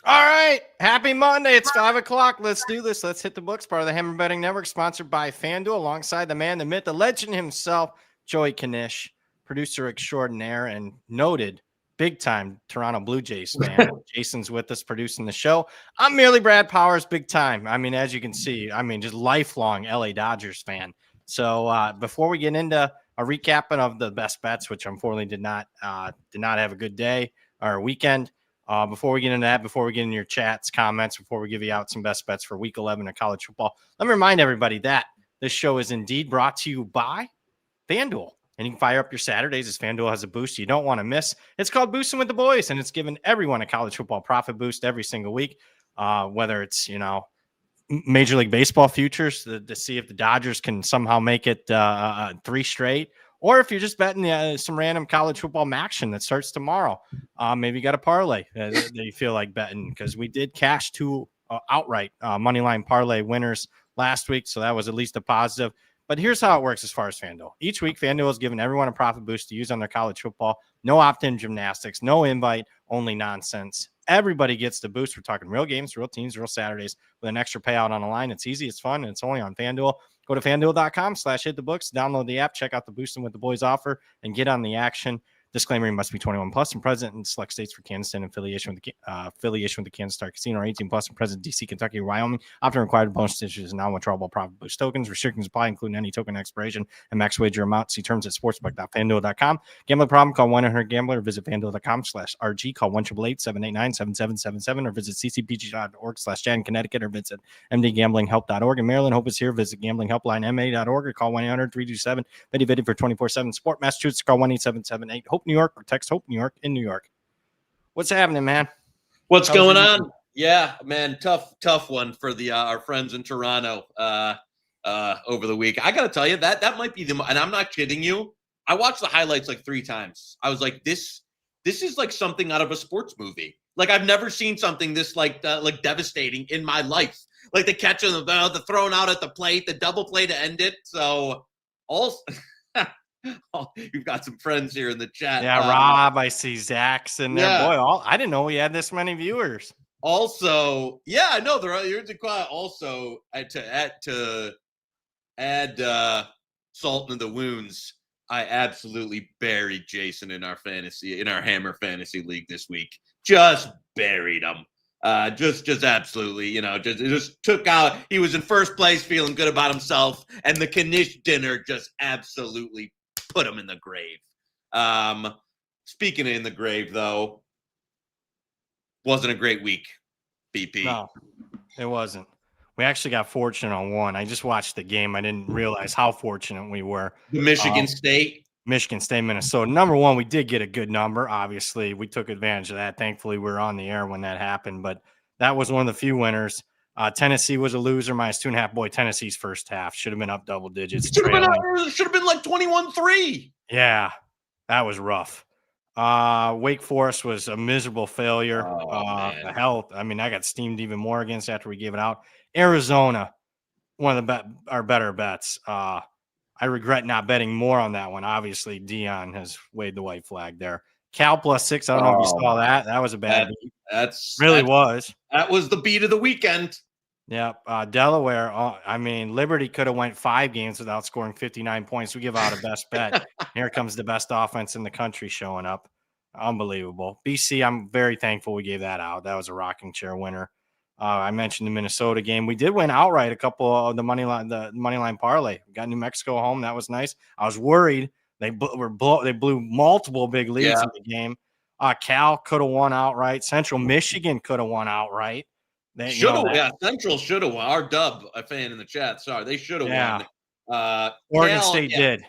All right. Happy Monday. It's 5 o'clock. Let's do this. Let's hit the books. Part of the Hammer Betting Network, sponsored by FanDuel, alongside the man, the myth, the legend himself, Joey Knish, producer extraordinaire and noted big-time Toronto Blue Jays fan. Jason's with us producing the show. I'm merely Brad Powers, big time. I mean, as you can see, just lifelong LA Dodgers fan. So before we get into a recapping of the best bets, which unfortunately did not have a good day or weekend, before we get into that, before we get into your chats, comments, before we give you out some best bets for week 11 of college football, let me remind everybody that this show is indeed brought to you by FanDuel. And you can fire up your Saturdays as FanDuel has a boost you don't want to miss. It's called Boosting with the Boys, and it's giving everyone a college football profit boost every single week, whether it's, Major League Baseball futures to see if the Dodgers can somehow make it 3 straight, or if you're just betting some random college football MACtion that starts tomorrow. Maybe you got a parlay that you feel like betting, because we did cash 2 outright moneyline parlay winners last week, so that was at least a positive. But here's how it works as far as FanDuel. Each week, FanDuel is giving everyone a profit boost to use on their college football. No opt-in gymnastics, no invite, only nonsense. Everybody gets the boost. We're talking real games, real teams, real Saturdays with an extra payout on the line. It's easy, it's fun, and it's only on FanDuel. Go to FanDuel.com/hitthebooks, download the app, check out the Boosting with the Boys offer, and get on the action. Disclaimer: you must be 21 plus and present in select states for Kansas and affiliation with the Kansas Star Casino, or 18 plus and present in DC, Kentucky, or Wyoming. Often required bonus issues and non-withdrawable profit boost tokens. Restrictions apply, including any token expiration and max wager amount. See terms at sportsbook.fanduel.com. Gambling problem? Call 1-800-GAMBLER. Visit fanduel.com/RG. Call 1-888-789-7777 or visit ccpg.org/chat in Connecticut, or visit mdgamblinghelp.org. In Maryland, hope is here. Visit gamblinghelplinema.org or call 1-800-327-5050 for 24/7 support. Massachusetts, call 1-877-8-HOPE New York, or text Hope New York in New York. What's happening, man? What's going on? Yeah, man, tough one for the our friends in Toronto over the week. I gotta tell you, that might be and I'm not kidding you. I watched the highlights like 3 times. I was like, this is like something out of a sports movie. Like, I've never seen something this like devastating in my life. Like the catch of the thrown out at the plate, the double play to end it. So also. Oh, you've got some friends here in the chat. Yeah, Rob, I see Zach's in there. Yeah. Boy, I didn't know we had this many viewers. Also, yeah, I know you're in the quiet. Also, to add salt in the wounds, I absolutely buried Jason in our Hammer Fantasy League this week. Just buried him. Just absolutely, just took out. He was in first place, feeling good about himself, and the Knish dinner just absolutely put him in the grave. Speaking of in the grave, though, wasn't a great week, BP. No, it wasn't. We actually got fortunate on one. I just watched the game. I didn't realize how fortunate we were. The Michigan State, Minnesota. Number one, we did get a good number. Obviously, we took advantage of that. Thankfully, we were on the air when that happened, but that was one of the few winners. Tennessee was a loser, -2.5. Boy, Tennessee's first half should have been up double digits. Should have been like 21-3. Yeah, that was rough. Wake Forest was a miserable failure. Hell, I got steamed even more against after we gave it out. Arizona, one of our better bets. I regret not betting more on that one. Obviously, Dion has waved the white flag there. Cal +6. I don't know if you saw that. That was a bad beat. That was the beat of the weekend. Yep. Delaware. Liberty could have went 5 games without scoring 59 points. We give out a best bet. Here comes the best offense in the country showing up. Unbelievable. BC, I'm very thankful we gave that out. That was a rocking chair winner. I mentioned the Minnesota game. We did win outright a couple of the money line parlay. We got New Mexico home. That was nice. I was worried. They blew multiple big leads in the game. Cal could have won outright. Central Michigan could have won outright. Central should have won. Our Dub, a fan in the chat, sorry, they should have won. Oregon State did.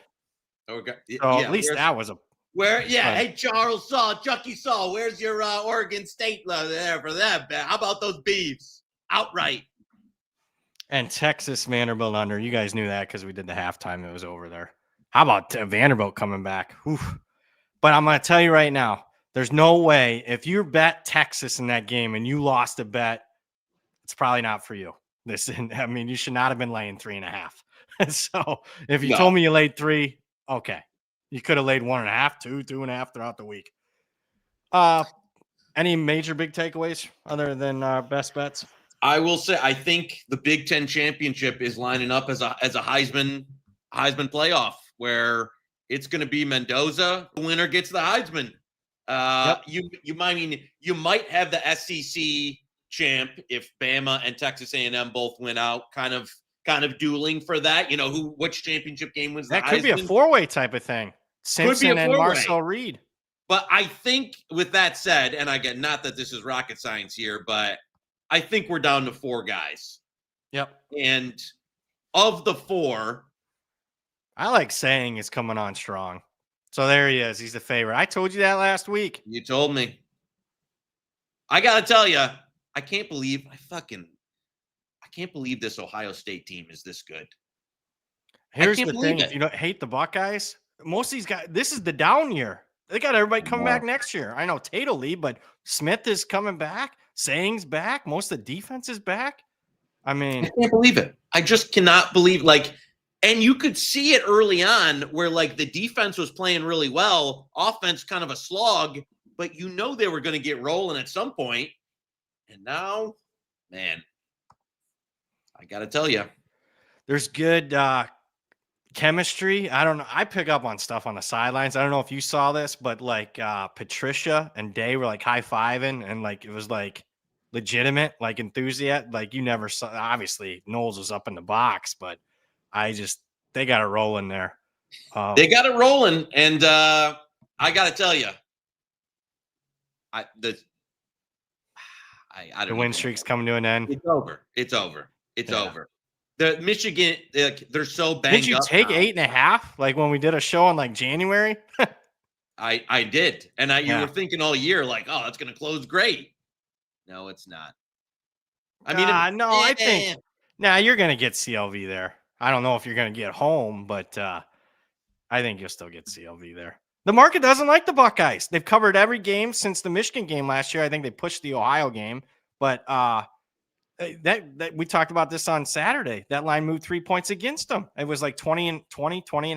Okay. So at least that was a hey, Charles Chucky Saw, where's your Oregon State there for that? How about those Beavs outright? And Texas Vanderbilt under. You guys knew that because we did the halftime. It was over there. How about Vanderbilt coming back? Oof. But I'm going to tell you right now, there's no way if you bet Texas in that game and you lost a bet, it's probably not for you. You should not have been laying 3.5. So if you told me you laid 3, okay. You could have laid 1.5, 2, 2.5 throughout the week. Any major big takeaways other than best bets? I will say I think the Big Ten championship is lining up as a Heisman playoff where it's going to be Mendoza. The winner gets the Heisman. Yep. You might have the SEC champ if Bama and Texas A&M both win out, kind of dueling for that. You know, which championship game wins the Heisman? That could be a four-way type of thing. Simpson and Marcel Reed. But I think with that said, and again, not that this is rocket science here, but I think we're down to 4 guys. Yep. And of the 4, I like saying is coming on strong. So there he is. He's the favorite. I told you that last week. You told me. I got to tell you, I can't believe this Ohio State team is this good. Here's the thing. If you don't hate the Buckeyes, most of these guys, this is the down year. They got everybody coming back next year. I know Tate will leave, but Smith is coming back. Saying's back. Most of the defense is back. I mean, I can't believe it. I just cannot believe, and you could see it early on where the defense was playing really well, offense kind of a slog, but they were going to get rolling at some point. And now, man, I got to tell you, there's good chemistry. I don't know. I pick up on stuff on the sidelines. I don't know if you saw this, but Patricia and Day were high-fiving and it was legitimate, enthusiasm. You never saw. Obviously, Knowles was up in the box, but they got it rolling there. They got it rolling, and I got to tell you, the win streak's coming to an end. It's over. It's over. The Michigan, they're so banged up. Did you take now. 8.5? When we did a show in January? I did. And you were thinking all year, oh, it's going to close great. No, it's not. I think you're going to get CLV there. I don't know if you're going to get home, but I think you'll still get CLV there. The market doesn't like the Buckeyes. They've covered every game since the Michigan game last year. I think they pushed the Ohio game, but that we talked about this on Saturday. That line moved 3 points against them. It was 20 and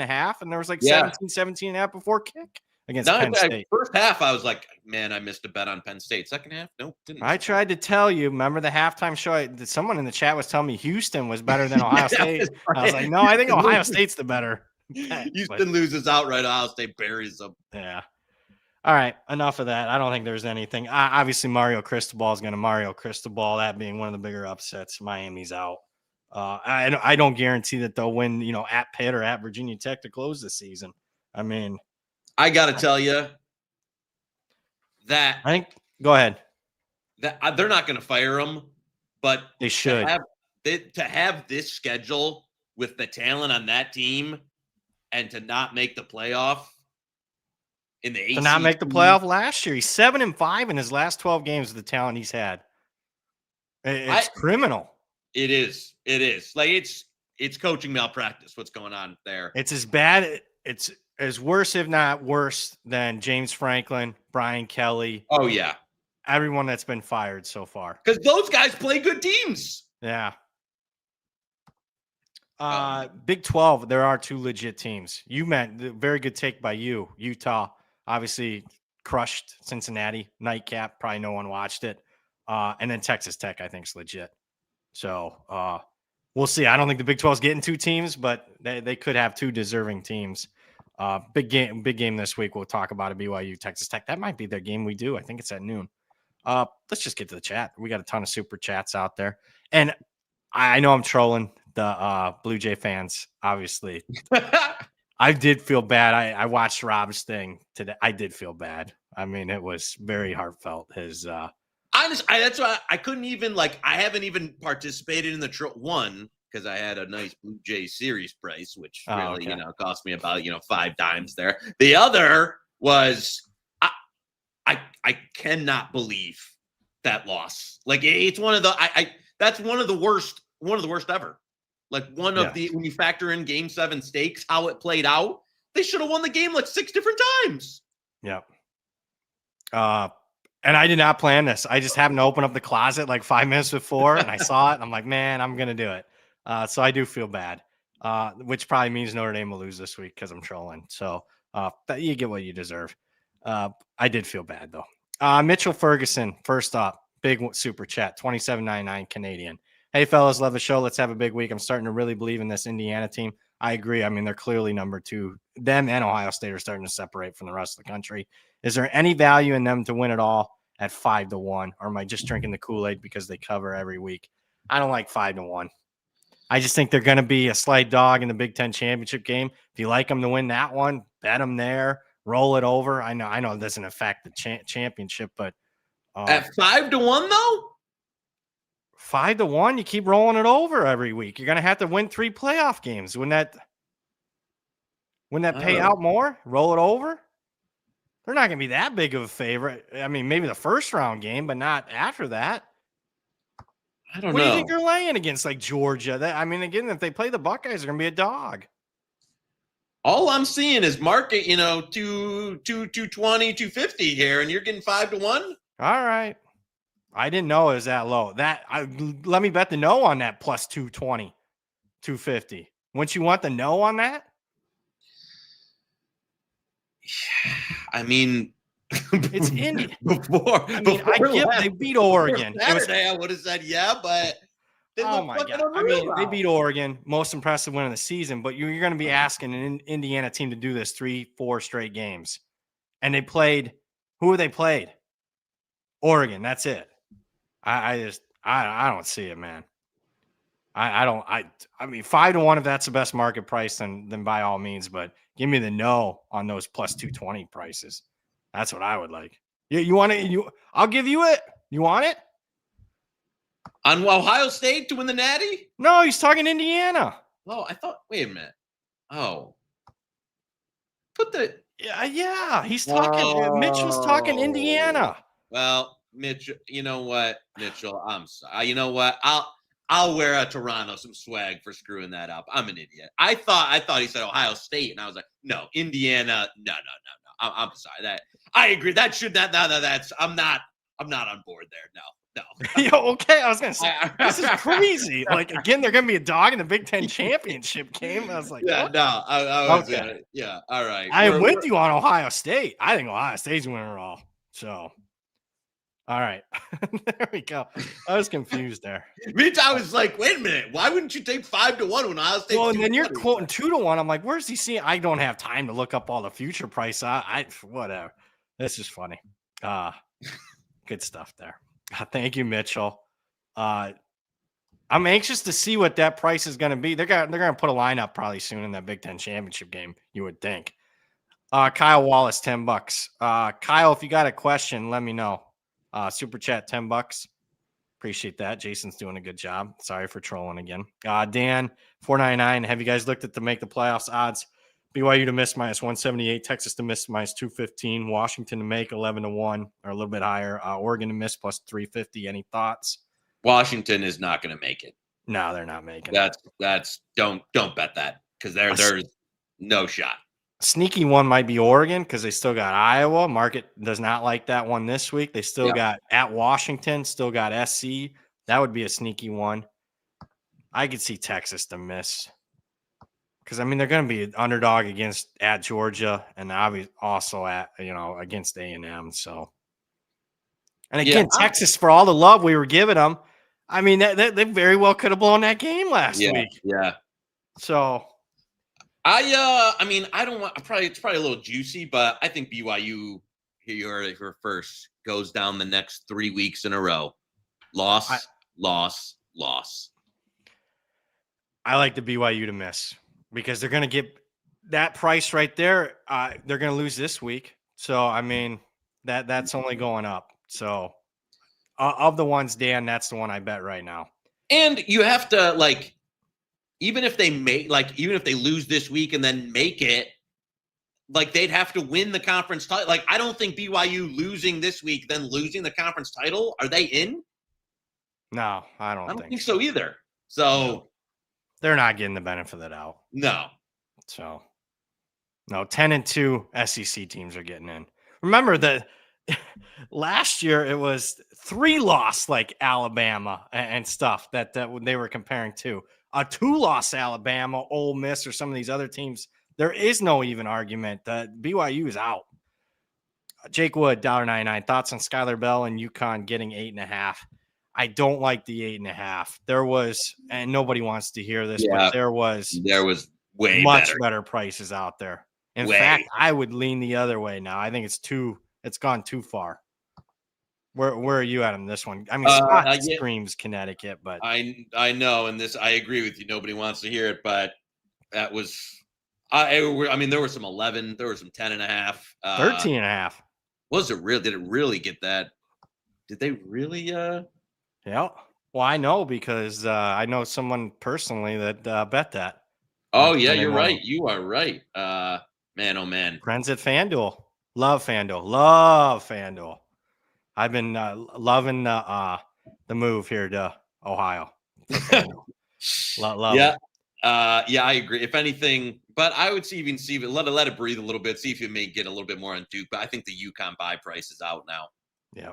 a half, and there was 17 and a half before kick against Penn State. First half, I was man, I missed a bet on Penn State. Second half, nope, didn't. I tried to tell you. Remember the halftime show? Someone in the chat was telling me Houston was better than Ohio State. I was like, no, I think Ohio State's the better. Houston loses outright. Ohio State buries them. Yeah. All right, enough of that. I don't think there's anything. Obviously, Mario Cristobal is going to Mario Cristobal. That being one of the bigger upsets. Miami's out. I don't guarantee that they'll win, at Pitt or at Virginia Tech to close the season. I mean, I got to tell you that I think. Go ahead. That they're not going to fire him, but they should to have this schedule with the talent on that team and to not make the playoff. To not make the playoff last year. He's 7-5 in his last 12 games with the talent he's had. It's criminal. It is. It's coaching malpractice. What's going on there? It's as bad. It's as worse, if not worse, than James Franklin, Brian Kelly. Oh, yeah. Everyone that's been fired so far. Because those guys play good teams. Yeah. Big 12, there are 2 legit teams. You meant very good take by you. Utah obviously crushed Cincinnati. Nightcap, probably no one watched it. And then Texas Tech, I think, is legit. So we'll see. I don't think the Big 12 is getting 2 teams, but they could have 2 deserving teams. Big game this week. We'll talk about it. BYU, Texas Tech. That might be their game we do. I think it's at noon. Let's just get to the chat. We got a ton of super chats out there. And I know I'm trolling the Blue Jay fans, obviously. I did feel bad. I watched Rob's thing today. I did feel bad. I mean, it was very heartfelt. His that's why I couldn't even I haven't even participated in the one because I had a nice Blue Jay series price, which really cost me about 5 times there. The other was I cannot believe that loss. It's one of the that's one of the worst ever. When you factor in Game 7 stakes, how it played out, they should have won the game 6 different times. Yep. And I did not plan this. I just happened to open up the closet 5 minutes before, and I saw it, and I'm like, man, I'm gonna do it. So I do feel bad, which probably means Notre Dame will lose this week because I'm trolling. So you get what you deserve. I did feel bad though. Mitchell Ferguson, first up, big super chat, $27.99 Canadian. Hey, fellas, love the show. Let's have a big week. I'm starting to really believe in this Indiana team. I agree. I mean, they're clearly number two. Them and Ohio State are starting to separate from the rest of the country. Is there any value in them to win it all at 5-1? Or am I just drinking the Kool-Aid because they cover every week? I don't like 5-1. I just think they're going to be a slight dog in the Big Ten championship game. If you like them to win that one, bet them there, roll it over. I know it doesn't affect the championship, but at 5-1 though, 5-1, you keep rolling it over every week. You're going to have to win 3 playoff games. Wouldn't that pay out more? Roll it over. They're not going to be that big of a favorite. I mean, maybe the first round game, but not after that. I don't know. What do you think they're laying against like Georgia? Again, if they play the Buckeyes, they're going to be a dog. All I'm seeing is market, 220, 250 here, and you're getting 5-1. All right. I didn't know it was that low. Let me bet the no on that plus 220, 250. Wouldn't you want the no on that? I mean, it's Indy. They beat Oregon. Saturday, I would have said yeah, but oh my God. I mean, they beat Oregon, most impressive win of the season, but you're going to be asking an Indiana team to do this 3-4 straight games. And they played, who they played? Oregon. That's it. I don't see it, man. I mean, 5-1, if that's the best market price, then by all means, but give me the no on those plus 220 prices. That's what I would like. You want it? I'll give you it. You want it? On Ohio State to win the Natty? No, he's talking Indiana. Oh, I thought, wait a minute. Oh. Yeah, he's talking, Mitchell's talking Indiana. Well, Mitchell, you know what, Mitchell, I'm sorry. You know what? I'll wear a Toronto some swag for screwing that up. I'm an idiot. I thought he said Ohio State, and I was like, no, Indiana, no. I'm sorry. That I agree. That's I'm not on board there. No. Yo, okay. I was gonna say this is crazy. Like again, they're gonna be a dog in the Big Ten championship game. I was like, yeah, what? No, I was okay. Yeah, all right. I'm with you on Ohio State. I think Ohio State's winning it all. So, all right, there we go. I was confused there. I was like, wait a minute. Why wouldn't you take 5-1 when Ohio State? Well, and then you're quoting 2-1. I'm like, where's he seeing? I don't have time to look up all the future price. Whatever. This is funny. Good stuff there. Thank you, Mitchell. I'm anxious to see what that price is going to be. They're going to put a line up probably soon in that Big Ten championship game, you would think. Kyle Wallace, $10. Kyle, if you got a question, let me know. Super chat, $10. Appreciate that. Jason's doing a good job. Sorry for trolling again. Dan, $4.99. Have you guys looked at the make the playoffs odds? BYU to miss -178, Texas to miss -215, Washington to make 11-1 or a little bit higher, Oregon to miss +350. Any thoughts? Washington is not going to make it. No, they're not making it. Don't bet that because there's no shot. Sneaky one might be Oregon because they still got Iowa. Market does not like that one this week. They still got at Washington, still got SC. That would be a sneaky one. I could see Texas to miss. Because, I mean, they're going to be an underdog at Georgia and obviously also against A&M. So, and again, Texas, for all the love we were giving them, I mean, they very well could have blown that game last week. Yeah. So, I mean, I don't want it's probably a little juicy, but I think BYU here first goes down the next 3 weeks in a row. Loss. I like the BYU to miss. Because they're going to get that price right there. They're going to lose this week. So, I mean, that's only going up. So, of the ones, Dan, that's the one I bet right now. And you have to, even if they lose this week and then make it, they'd have to win the conference title. I don't think BYU losing this week, then losing the conference title, are they in? No, I don't think so either. So they're not getting the benefit of the doubt. No. So, no, 10-2 SEC teams are getting in. Remember that last year it was 3-loss like Alabama and stuff that they were comparing to. A 2-loss Alabama, Ole Miss, or some of these other teams. There is no even argument that BYU is out. Jake Wood, $1.99. Thoughts on Skylar Bell and UConn getting 8.5? I don't like the 8.5. There was, and nobody wants to hear this, but there was way much better prices out there. In fact, I would lean the other way now. I think it's gone too far. Where are you at on this one? I mean, Scott screams Connecticut, but I know, and this I agree with you. Nobody wants to hear it, but that was I mean, there were some 11, there were some 10.5, 13.5. Was it real? Did it really get that? Did they really? Yeah. Well, I know because I know someone personally that bet that. Oh yeah, you're right. You are right. Man, oh man. Friends at FanDuel. Love FanDuel. Love FanDuel. I've been loving the move here to Ohio. Love yeah. it. Yeah, I agree. If anything, but I would see it, let it breathe a little bit, see if you may get a little bit more on Duke. But I think the UConn buy price is out now. Yeah.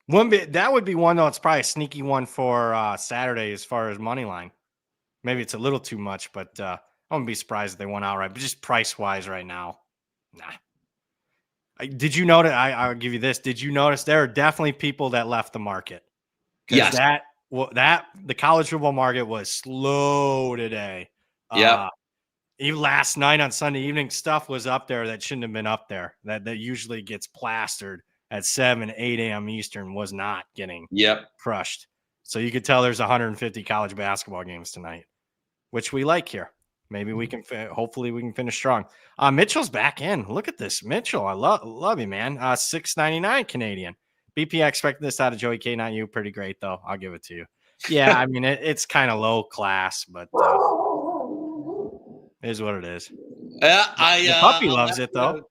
That would be one, though. It's probably a sneaky one for Saturday as far as money line. Maybe it's a little too much, but I wouldn't be surprised if they went outright. But just price wise right now, nah. Did you notice? I'll give you this. Did you notice there are definitely people that left the market? Yes. The college football market was slow today. Yeah. Even last night on Sunday evening, stuff was up there that shouldn't have been up there. That usually gets plastered at 7, 8 a.m. Eastern was not getting crushed. So you could tell there's 150 college basketball games tonight, which we like here. Maybe we can, hopefully we can finish strong. Mitchell's back in. Look at this. Mitchell, I love you, man. $6.99 Canadian. BP, I expect this out of Joey K, not you. Pretty great, though. I'll give it to you. Yeah, I mean, it's kind of low class, but it is what it is. Yeah, the puppy loves it, though.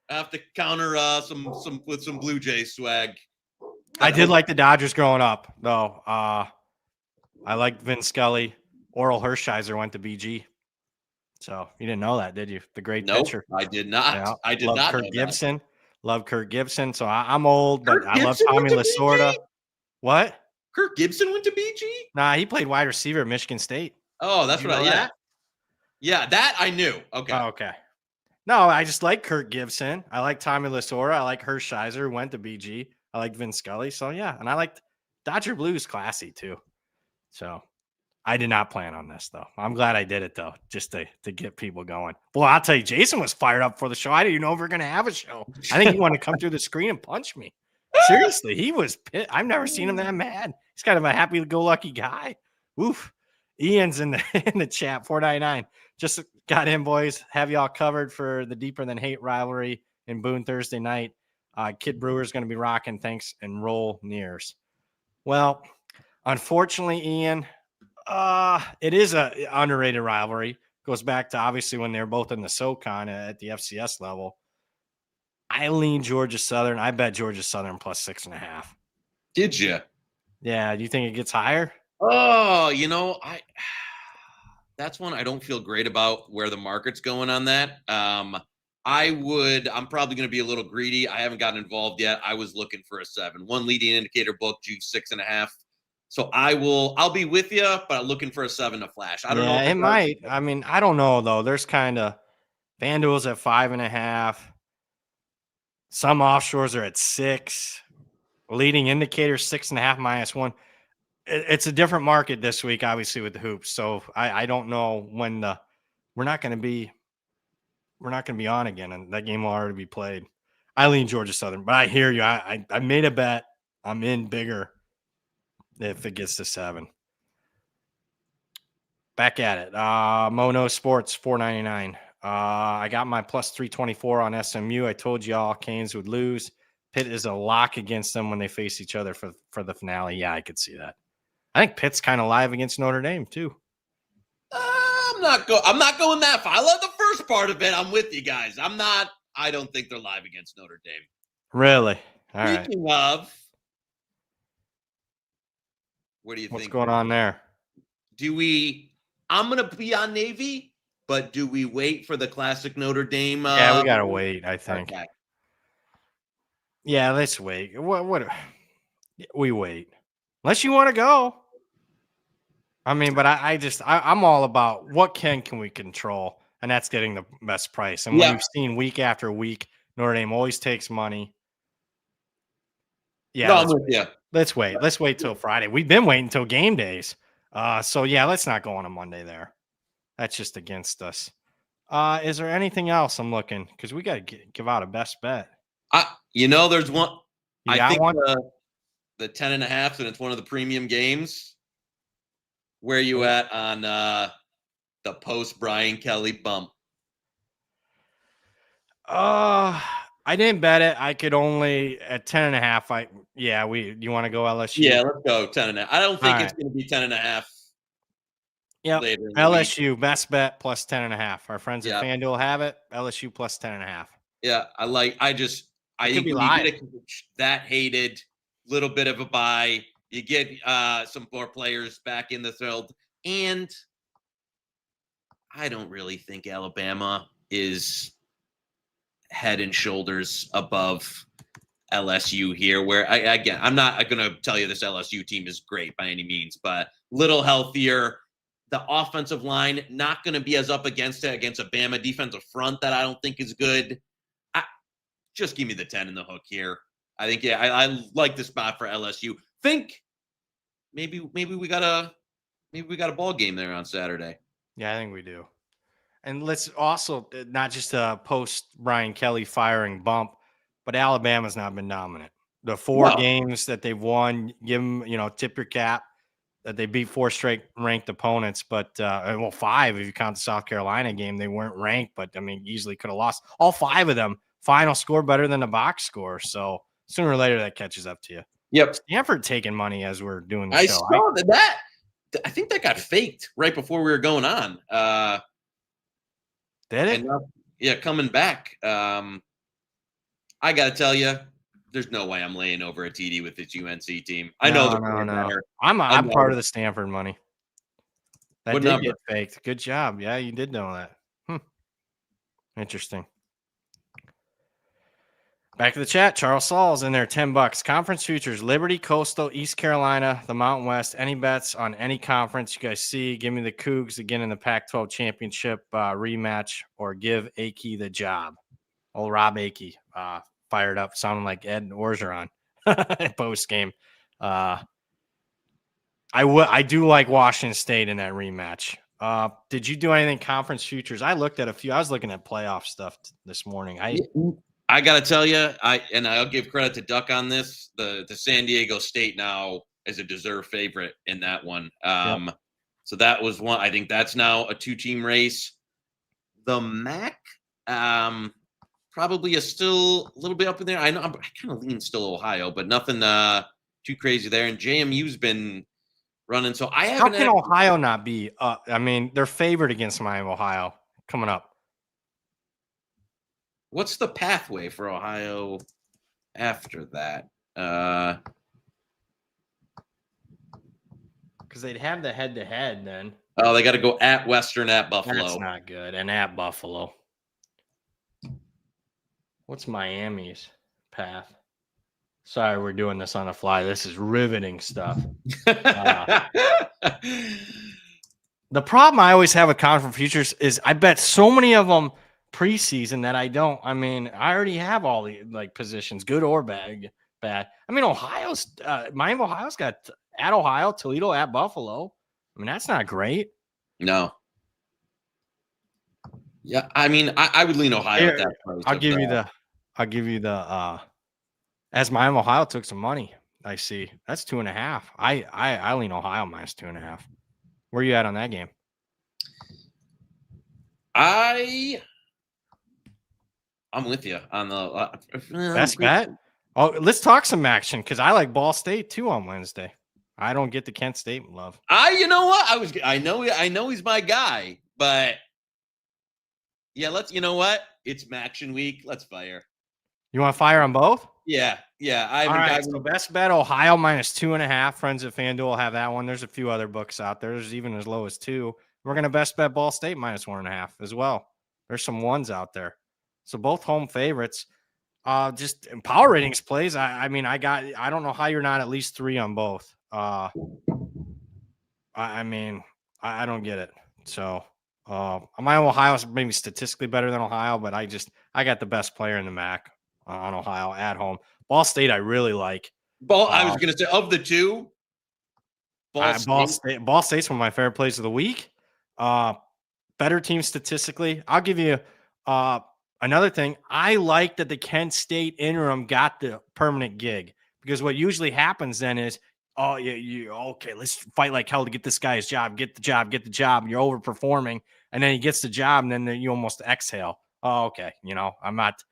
I have to counter some with some Blue Jays swag. I did like the Dodgers growing up, though. I liked Vin Scully. Oral Hershiser went to BG. So you didn't know that, did you? The great pitcher. I did not. Yeah. I did not. Kirk Gibson. Love Kirk Gibson. So I'm old, but I love Tommy Lasorda. What? Kirk Gibson went to BG? Nah, he played wide receiver at Michigan State. Oh, that's right. Yeah. Yeah, that I knew. Okay. Oh, okay. No, I just like Kirk Gibson. I like Tommy Lasorda. I like Hershiser, who went to BG. I like Vin Scully. So yeah, and I liked Dodger Blues classy too. So I did not plan on this, though. I'm glad I did it, though, just to get people going. Well, I'll tell you, Jason was fired up for the show. I didn't even know if we were going to have a show. I think he wanted to come through the screen and punch me. Seriously, he was pissed. I've never seen him that mad. He's kind of a happy-go-lucky guy. Oof. Ian's in the chat, 499. Just got in, boys. Have y'all covered for the Deeper Than Hate rivalry in Boone Thursday night. Kid Brewer's going to be rocking. Thanks, and roll Nears. Well, unfortunately, Ian, it is a underrated rivalry. Goes back to obviously when they were both in the SoCon at the FCS level. I lean Georgia Southern. I bet Georgia Southern plus 6.5. Did you? Yeah. Do you think it gets higher? Oh, that's one I don't feel great about where the market's going on that. I'm probably going to be a little greedy. I haven't gotten involved yet. I was looking for a 7. One leading indicator book, juice 6.5. So I'll be with you, but looking for a 7 to flash. I don't know. It might. I mean, I don't know though. There's kind of FanDuel's at 5.5. Some offshores are at 6. Leading indicator 6.5 -1. It's a different market this week, obviously, with the hoops. So I don't know when we're not going to be on again, and that game will already be played. I lean Georgia Southern, but I hear you. I made a bet. I'm in bigger if it gets to 7. Back at it. Mono Sports, $4.99. I got my plus 324 on SMU. I told y'all Canes would lose. Pitt is a lock against them when they face each other for the finale. Yeah, I could see that. I think Pitt's kind of live against Notre Dame too. I'm not going that far. I love the first part of it. I'm with you guys. I don't think they're live against Notre Dame. Really? All Speaking right. of, what do you think? What's going on there? I'm going to be on Navy, but do we wait for the classic Notre Dame? Yeah, we got to wait, I think. Okay. Yeah, let's wait. What? We wait. Unless you want to go. I mean, but I'm all about what can we control, and that's getting the best price. And what we've seen week after week, Notre Dame always takes money. Yeah, No, I'm with you. let's wait. Let's wait till Friday. We've been waiting until game days. So yeah, let's not go on a Monday there. That's just against us. Is there anything else I'm looking? Because we got to give out a best bet. There's one. You I got think one? the 10.5, and it's one of the premium games. Where you at on the post Brian Kelly bump? I didn't bet it. I could only at 10.5. You want to go LSU? Yeah, let's go 10.5. I don't think it's going to be 10.5. Yeah, later in the LSU week. best bet plus 10.5. Our friends at FanDuel have it. LSU plus 10.5. Yeah, I think when you get a coach that hated, little bit of a buy, you get some more players back in the field, and I don't really think Alabama is head and shoulders above LSU here. Where I'm not going to tell you this LSU team is great by any means, but little healthier. The offensive line not going to be as up against a Bama defensive front that I don't think is good. Just give me the 10 in the hook here. I think I like the spot for LSU. Think maybe we got a ball game there on Saturday. Yeah, I think we do. And let's also not just post Brian Kelly firing bump, but Alabama's not been dominant. The 4 games that they've won, give them, tip your cap that they beat 4 straight ranked opponents. But 5 if you count the South Carolina game, they weren't ranked, but I mean, easily could have lost. All 5 of them final score better than the box score. So sooner or later that catches up to you. Yep. Stanford taking money as we're doing the show. I saw that. I think that got faked right before we were going on. Did it? And coming back. I got to tell you, there's no way I'm laying over a TD with this UNC team. I know they're better. I'm part of the Stanford money. That did number? get faked. Good job. Yeah, you did know that. Interesting. Back to the chat. Charles Saul's in there. $10. Conference futures: Liberty, Coastal, East Carolina, the Mountain West. Any bets on any conference you guys see? Give me the Cougs again in the Pac-12 championship rematch, or give Akey the job. Old Rob Akey fired up, sounding like Ed Orgeron post game. I do like Washington State in that rematch. Did you do anything conference futures? I looked at a few. I was looking at playoff stuff this morning. I got to tell you, I'll give credit to Duck on this. The San Diego State now is a deserved favorite in that one. So that was one. I think that's now a 2-team race. The MAC probably is still a little bit up in there. I know I kind of lean still Ohio, but nothing too crazy there. And JMU's been running. So I haven't. How can Ohio not be? I mean, they're favored against Miami, Ohio coming up. What's the pathway for Ohio after that? Because they'd have the head-to-head then. Oh, they got to go at Western, at Buffalo. That's not good. And at Buffalo. What's Miami's path? Sorry, we're doing this on the fly. This is riveting stuff. The problem I always have with conference futures is I bet so many of them preseason that I don't. I mean, I already have all the positions, good or bad. I mean, Miami, Ohio's got at Ohio, Toledo, at Buffalo. I mean, that's not great. No. Yeah, I mean, I would lean Ohio at that price. I'll give you the as Miami, Ohio took some money. I see that's 2.5. I lean Ohio minus 2.5. Where are you at on that game? I'm with you on the best bet. Oh, let's talk some action because I like Ball State too on Wednesday. I don't get the Kent State love. You know what? I know he's my guy, but yeah, you know what? It's MACtion week. Let's fire. You want to fire on both? Yeah. All right. So best bet Ohio minus 2.5. Friends at FanDuel have that one. There's a few other books out there. There's even as low as 2. We're gonna best bet Ball State minus 1.5 as well. There's some ones out there. So both home favorites. Just in power ratings plays. I don't know how you're not at least 3 on both. I don't get it. So My Ohio's maybe statistically better than Ohio, but I got the best player in the MAC on Ohio at home. Ball State, I really like. I was going to say, of the two, Ball State's one of my favorite plays of the week. Better team statistically. I'll give you another thing. I like that the Kent State interim got the permanent gig, because what usually happens then is, oh, you okay, let's fight like hell to get this guy his job, get the job. And you're overperforming, and then he gets the job, and then you almost exhale. Oh, okay, I'm not,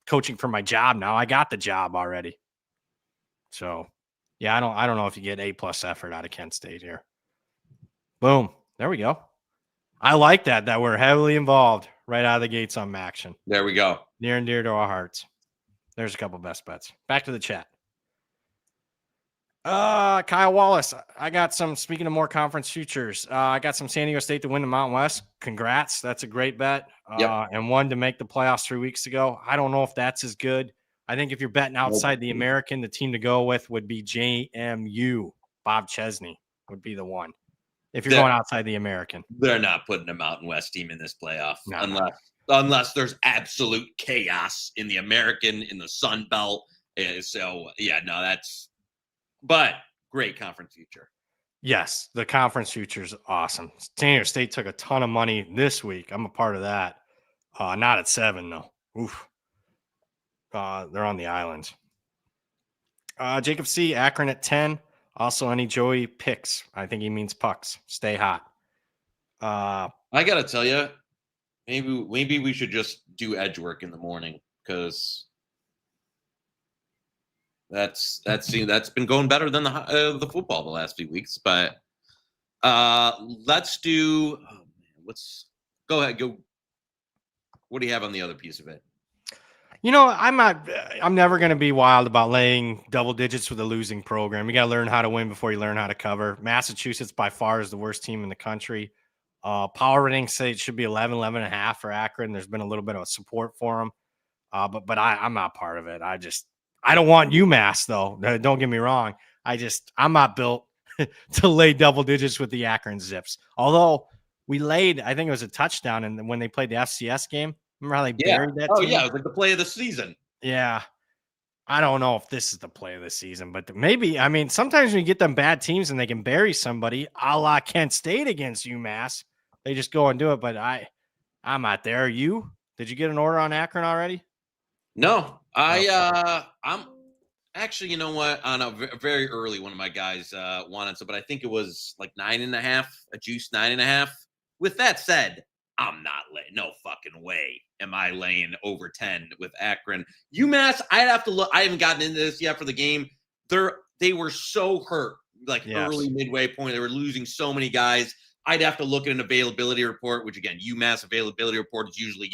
coaching for my job now. I got the job already. So, yeah, I don't know if you get A+ effort out of Kent State here. Boom, there we go. I like that we're heavily involved right out of the gates on MACtion. There we go. Near and dear to our hearts. There's a couple best bets. Back to the chat. Kyle Wallace. I got some, speaking of more conference futures, I got some San Diego State to win the Mountain West. Congrats. That's a great bet. Yep. And one to make the playoffs 3 weeks ago. I don't know if that's as good. I think if you're betting outside the American, the team to go with would be JMU. Bob Chesney would be the one. If you're going outside the American. They're not putting a Mountain West team in this playoff unless there's absolute chaos in the American, in the Sun Belt. So, yeah, no, but great conference future. Yes, the conference future is awesome. San Diego State took a ton of money this week. I'm a part of that. Not at 7, though. Oof. They're on the islands. Jacob C. Akron at 10. Also, any Joey picks? I think he means pucks. Stay hot. I gotta tell you, maybe we should just do edge work in the morning, because that's been going better than the football the last few weeks. But let's do. Let's go ahead. Go. What do you have on the other piece of it? I'm never going to be wild about laying double digits with a losing program. You got to learn how to win before you learn how to cover. Massachusetts by far is the worst team in the country. Power ratings say it should be 11.5 for Akron. There's been a little bit of support for them. But I'm not part of it. I don't want UMass though. Don't get me wrong. I'm not built to lay double digits with the Akron Zips. Although we laid, I think it was a touchdown, and when they played the FCS game. Remember how they buried that team? Yeah, it was like the play of the season. Yeah. I don't know if this is the play of the season, but maybe. I mean, sometimes when you get them bad teams and they can bury somebody, a la Kent State against UMass, they just go and do it. But I'm not there. You? Did you get an order on Akron already? No. I'm actually, you know what? On a very early, one of my guys wanted some, but I think it was like 9.5, a juice 9.5. With that said, I'm not laying. No fucking way am I laying over 10 with Akron. UMass, I'd have to look. I haven't gotten into this yet for the game. They were so hurt, early midway point. They were losing so many guys. I'd have to look at an availability report, which again, UMass availability report is usually,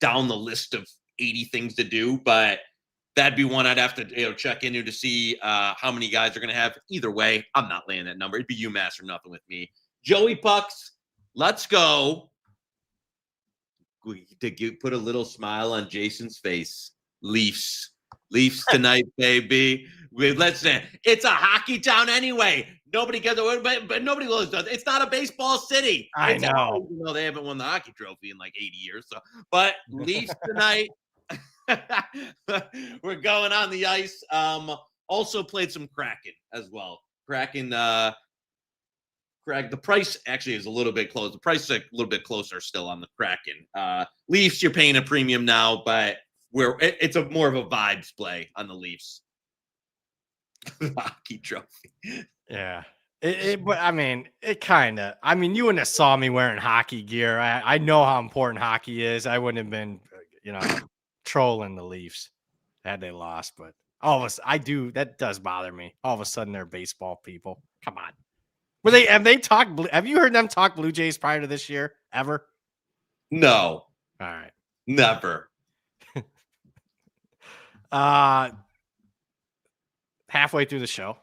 down the list of 80 things to do. But that'd be one I'd have to check into to see how many guys are going to have. Either way, I'm not laying that number. It'd be UMass or nothing with me. Joey Pucks, let's go. To put a little smile on Jason's face. Leafs tonight, baby. Listen, it's a hockey town anyway. Nobody gets it, but nobody loves it. It's not a baseball city. I know. They haven't won the hockey trophy in like 80 years. So, but Leafs tonight. We're going on the ice. Also played some Kraken as well. Kraken. The price actually is a little bit close. The price is a little bit closer still on the Kraken. Leafs, you're paying a premium now, but it's more of a vibes play on the Leafs. Hockey trophy. Yeah. But I mean, it kind of. I mean, you wouldn't have saw me wearing hockey gear. I know how important hockey is. I wouldn't have been, trolling the Leafs had they lost. But all of us, that does bother me. All of a sudden, they're baseball people. Come on. Have you heard them talk Blue Jays prior to this year ever? No. All right. Never. Halfway through the show,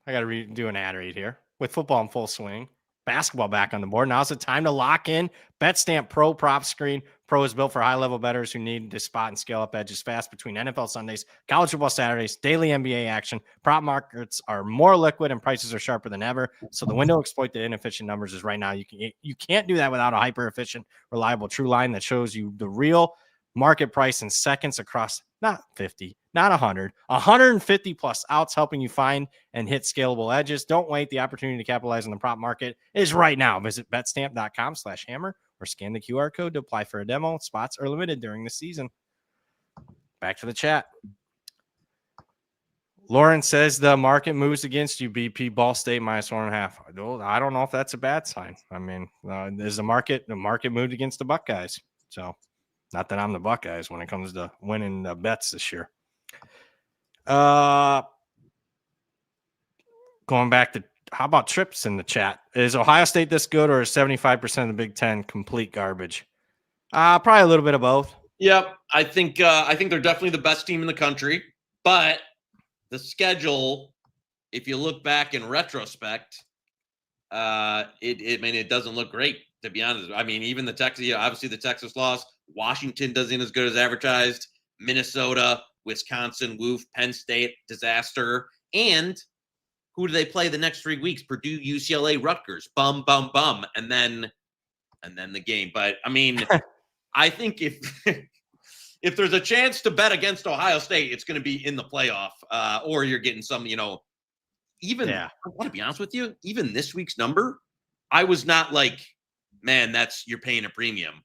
I got to do an ad read here with football in full swing. basketball back on the board. Now's the time to lock in BetStamp Pro Prop Screen. Pro is built for high-level bettors who need to spot and scale up edges fast between NFL Sundays, college football Saturdays, daily NBA action. Prop markets are more liquid and prices are sharper than ever. So the window to exploit the inefficient numbers is right now. You can't do that without a hyper-efficient, reliable true line that shows you the real market price in seconds across not 50, not 100, 150 plus outs, helping you find and hit scalable edges. Don't wait. The opportunity to capitalize on the prop market is right now. Visit betstamp.com/hammer or scan the QR code to apply for a demo. Spots are limited during the season. Back to the chat. Lauren says the market moves against you. BP Ball State -1.5. I don't know if that's a bad sign. I mean, the market moved against the Buckeyes. So not that I'm the Buckeyes when it comes to winning the bets this year. Going back to how about trips in the chat? Is Ohio State this good, or is 75% of the Big Ten complete garbage? Probably a little bit of both. Yep, I think they're definitely the best team in the country, but the schedule, if you look back in retrospect, it doesn't look great, to be honest. I mean, even the Texas, obviously the Texas loss, Washington doesn't as good as advertised, Minnesota, Wisconsin, woof, Penn State, disaster. And who do they play the next 3 weeks? Purdue, UCLA, Rutgers, bum, and then the game. But I mean, I think if if there's a chance to bet against Ohio State, it's going to be in the playoff, or you're getting some, even, I want to be honest with you, even this week's number, I was not like, man, you're paying a premium.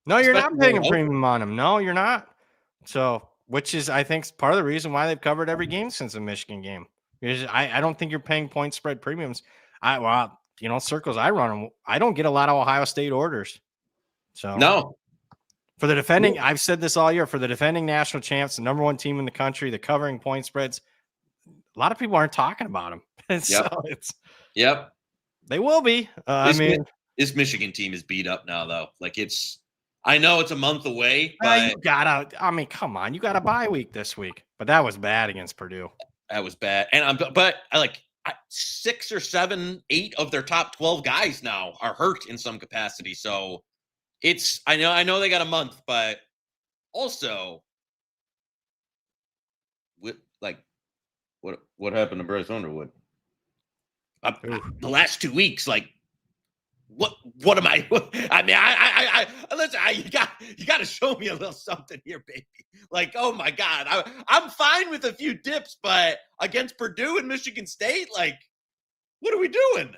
No, you're not paying a premium on them. No, you're not. So, which is, I think, part of the reason why they've covered every game since the Michigan game. Because I don't think you're paying point spread premiums. Circles I run, I don't get a lot of Ohio State orders. So no. For the defending, I've said this all year, for the defending national champs, the number one team in the country, the covering point spreads, a lot of people aren't talking about them. Yep. They will be. This Michigan team is beat up now, though. Like I know it's a month away, but come on, you got a bye week this week. But that was bad against Purdue. That was bad. And I like 6 or 7, 8 of their top 12 guys now are hurt in some capacity. So I know they got a month, but also what happened to Bryce Underwood? The last 2 weeks, like what am I? I mean, listen, you got to show me a little something here, baby. Like, oh my God, I'm fine with a few dips, but against Purdue and Michigan State, like, what are we doing?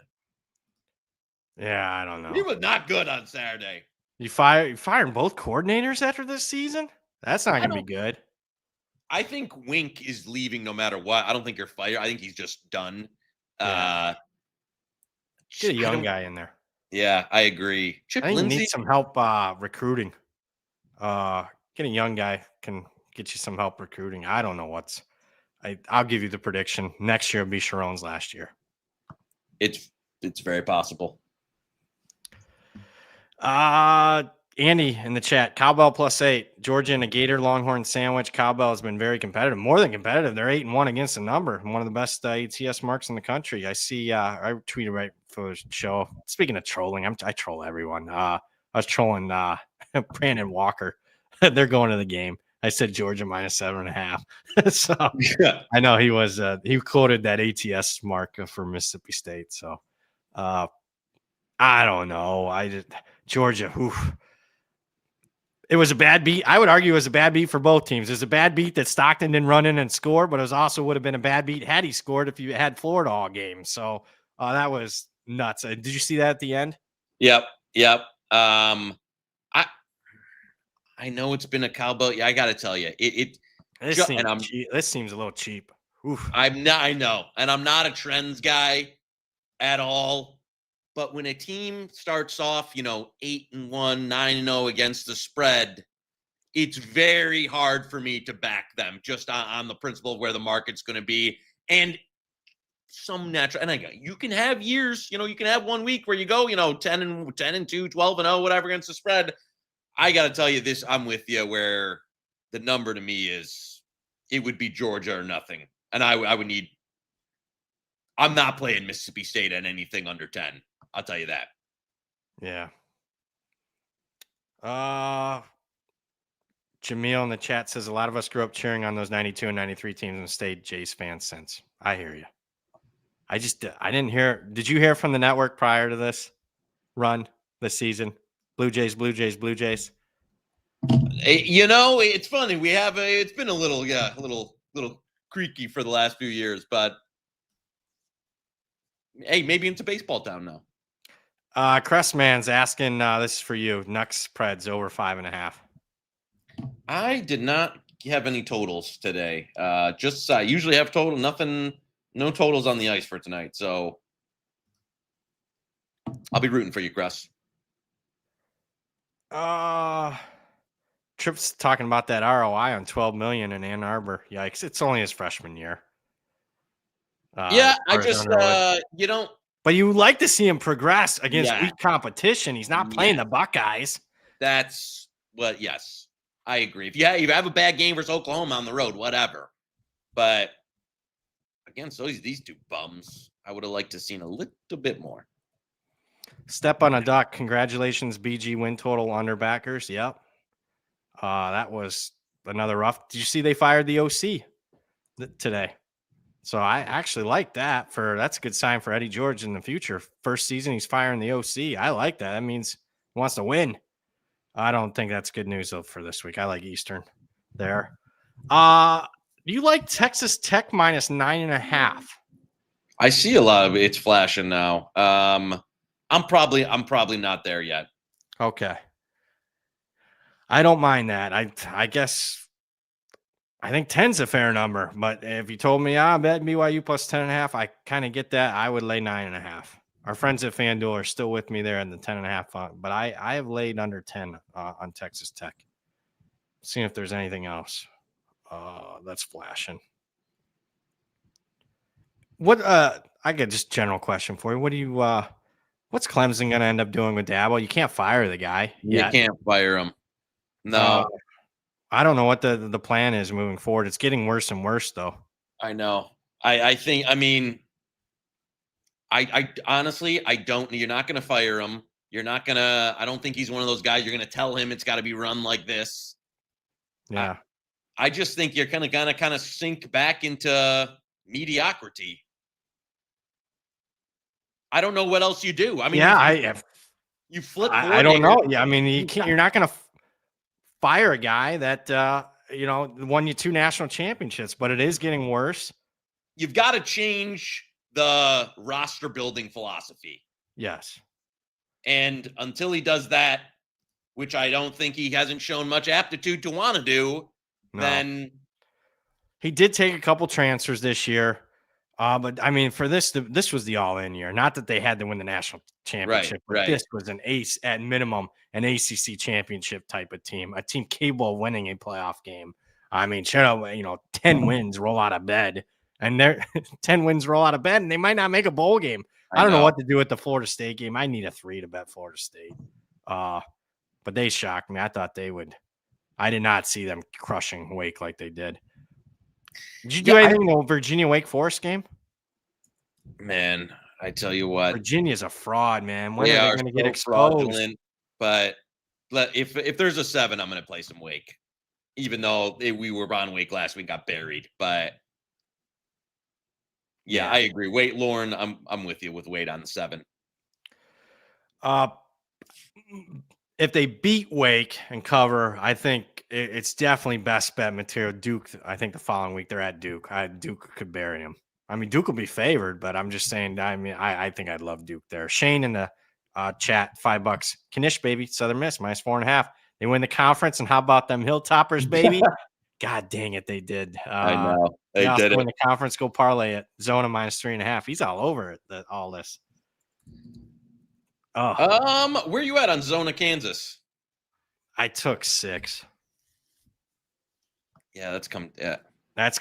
Yeah, I don't know. He was not good on Saturday. You firing both coordinators after this season? That's not going to be good. I think Wink is leaving no matter what. I don't think you're fired. I think he's just done. Yeah. Get a young guy in there. Yeah, I agree. Chip Lindsey needs some help recruiting. Get a young guy can get you some help recruiting. I don't know I'll give you the prediction. Next year will be Sharon's last year. It's very possible. Andy in the chat, Cowbell +8, Georgia and a Gator Longhorn sandwich. Cowbell has been very competitive, more than competitive. They're 8-1 against the number, one of the best ATS marks in the country. I see. I tweeted right for the show. Speaking of trolling, I troll everyone. I was trolling Brandon Walker. They're going to the game. I said Georgia -7.5. So yeah. I know he was. He quoted that ATS mark for Mississippi State. So I don't know. Georgia. Oof. It was a bad beat. I would argue it was a bad beat for both teams. It was a bad beat that Stockton didn't run in and score, but it also would have been a bad beat had he scored if you had Florida all game. So that was nuts. Did you see that at the end? Yep. I know it's been a cowbell. Yeah, I got to tell you, this seems a little cheap. Oof. I know, and I'm not a trends guy at all. But when a team starts off, 8-1, 9-0 against the spread, it's very hard for me to back them just on the principle of where the market's going to be. And some natural, and you can have years, you can have 1 week where you go, 10-2, 12-0, whatever against the spread. I got to tell you this, I'm with you where the number to me is, it would be Georgia or nothing. And I would need I'm not playing Mississippi State at anything under 10. I'll tell you that. Yeah. Jamil in the chat says a lot of us grew up cheering on those 92 and 93 teams and stayed Jays fans since. I hear you. I didn't hear. Did you hear from the network prior to this run this season? Blue Jays, Blue Jays, Blue Jays. It's funny. It's been a little creaky for the last few years, but hey, maybe into baseball town now. Crestman's asking, this is for you. Nux Preds over 5.5. I did not have any totals today. I usually have total, no totals on the ice for tonight. So I'll be rooting for you, Cress. Tripp's talking about that ROI on $12 million in Ann Arbor. Yikes! It's only his freshman year. I just But you like to see him progress against weak competition. He's not playing the Buckeyes. That's what. Yes, I agree. If you have a bad game versus Oklahoma on the road, whatever. But against these two bums, I would have liked to seen a little bit more. Step on a duck. Congratulations, BG win total underbackers. Yep. That was another rough. Did you see they fired the OC today? So I actually like that. That's a good sign for Eddie George in the future. First season, he's firing the OC. I like that. That means he wants to win. I don't think that's good news though for this week. I like Eastern there. Do you like Texas Tech minus 9.5? I see a lot of it's flashing now. I'm probably not there yet. Okay. I don't mind that. I guess I think 10's a fair number, but if you told me bet BYU plus 10.5, I kind of get that. I would lay 9.5. Our friends at FanDuel are still with me there in the 10.5, but I have laid under 10 on Texas Tech. Seeing if there's anything else that's flashing. What I get just general question for you. What do you what's Clemson going to end up doing with Dabo? You can't fire the guy. You can't fire him. No. I don't know what the plan is moving forward. It's getting worse and worse, though. I know. I honestly, I don't. You're not going to fire him. You're not going to. I don't think he's one of those guys. You're going to tell him it's got to be run like this. Yeah. I just think you're going to kind of sink back into mediocrity. I don't know what else you do. I mean, you flip. I don't know. Yeah, I mean, you're not going to fire a guy that won you 2 national championships, but it is getting worse. You've got to change the roster building philosophy. Yes. And until he does that, which I don't think he hasn't shown much aptitude to want to do, then he did take a couple transfers this year. But I mean, for this was the all-in year. Not that they had to win the national championship, but this was an ace at minimum, an ACC championship type of team, a team capable of winning a playoff game. I mean, 10 wins roll out of bed, and they're 10 wins roll out of bed, and they might not make a bowl game. I don't know what to do with the Florida State game. I need a 3 to bet Florida State. But they shocked me. I thought they would. I did not see them crushing Wake like they did. Did you do anything in the Virginia Wake Forest game? Man, I tell you what, Virginia's a fraud, man. When are they going to get exposed? But if there's a 7, I'm going to play some Wake, even though we were on Wake last week, got buried. But yeah, I agree. Wait, Lauren, I'm with you with Wade on the 7. If they beat Wake and cover, I think it's definitely best bet material. Duke, I think the following week they're at Duke. Duke could bury him. I mean, Duke will be favored, but I'm just saying. I mean, I think I'd love Duke there. Shane in the chat, $5. Knish, baby, Southern Miss minus 4.5. They win the conference, and how about them Hilltoppers, baby? God dang it, they did. I know they did win the conference. Go parlay it. Zona minus 3.5. He's all over it. All this. Oh. Where you at on Zona, Kansas? I took 6. Yeah, that's coming down. That's